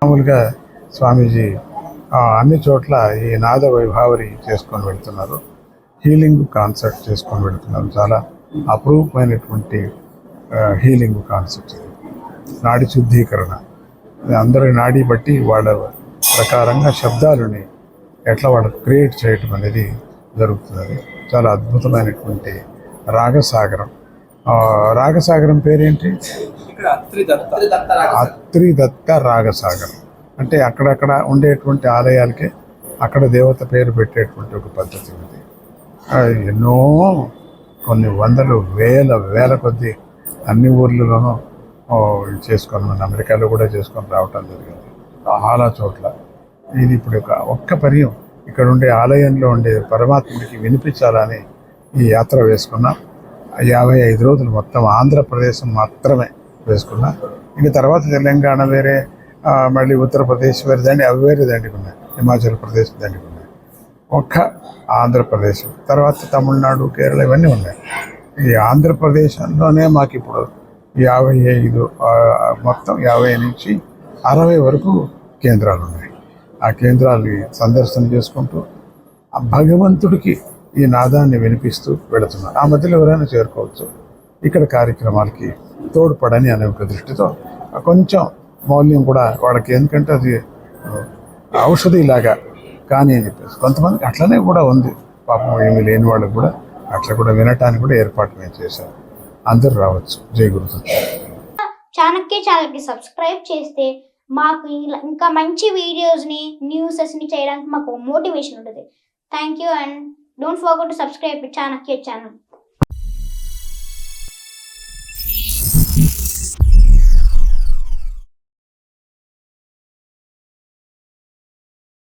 మామూలుగా స్వామీజీ అన్ని చోట్ల ఈ నాద వైభావరి చేసుకొని వెళ్తున్నారు. హీలింగ్ కాన్సెప్ట్ చేసుకొని వెళ్తున్నారు. చాలా అపురూపమైనటువంటి హీలింగ్ కాన్సెప్ట్ ఇది. నాడి శుద్ధీకరణ, అందరి నాడి బట్టి వాళ్ళ ప్రకారంగా శబ్దాలని ఎట్లా వాళ్ళకు క్రియేట్ చేయటం అనేది జరుగుతుంది. చాలా అద్భుతమైనటువంటి రాగసాగరం. రాగసాగరం పేరేంటి? అత్రిదత్త రాగసాగరం. అంటే అక్కడక్కడ ఉండేటువంటి ఆలయాలకే అక్కడ దేవత పేరు పెట్టేటువంటి ఒక పద్ధతి ఉంది. ఎన్నో కొన్ని వందలు వేల కొద్ది అన్ని ఊర్లలోనూ చేసుకొని, మన అమెరికాలో కూడా చేసుకొని రావటం జరిగింది చాలా చోట్ల. ఇది ఇప్పుడు ఒక్క పర్యం ఇక్కడ ఉండే ఆలయంలో ఉండే పరమాత్ముడికి వినిపించాలని ఈ యాత్ర వేసుకున్నాం. 55 రోజులు మొత్తం ఆంధ్రప్రదేశ్ మాత్రమే వేసుకున్నా. ఇంక తర్వాత తెలంగాణ వేరే, మళ్ళీ ఉత్తరప్రదేశ్ వేరే దండి, అవి వేరే దండుకున్నాయి. హిమాచల్ ప్రదేశ్ దండుకున్నాయి. ఒక్క ఆంధ్రప్రదేశ్ తర్వాత తమిళనాడు, కేరళ ఇవన్నీ ఉన్నాయి. ఈ ఆంధ్రప్రదేశ్లోనే మాకు ఇప్పుడు 55 మొత్తం 50 నుంచి 60 వరకు కేంద్రాలు ఉన్నాయి. ఆ కేంద్రాలు సందర్శన చేసుకుంటూ ఆ భగవంతుడికి ఈ నాదాన్ని వినిపిస్తూ వెళుతున్నారు. ఆ మధ్యలో ఎవరైనా చేరుకోవచ్చు. ఇక్కడ కార్యక్రమాలకి తోడ్పడని అనే ఒక దృష్టితో కొంచెం మౌల్యం కూడా వాళ్ళకి, ఎందుకంటే అది ఔషధిలాగా కానీ అని చెప్పేసి కొంతమందికి అట్లనే కూడా ఉంది. పాపం ఏమీ లేని వాళ్ళకి కూడా అట్లా కూడా వినటానికి కూడా ఏర్పాటు మేము చేశాం. అందరూ రావచ్చు. జై గురుదత్త. చాణక్య ఛానల్కి సబ్స్క్రైబ్ చేస్తే మాకు ఇంకా మంచి వీడియోస్ని, న్యూసెస్ని చేయడానికి మాకు మోటివేషన్ ఉంటుంది. Thank you and don't forget to subscribe to Chanakya channel.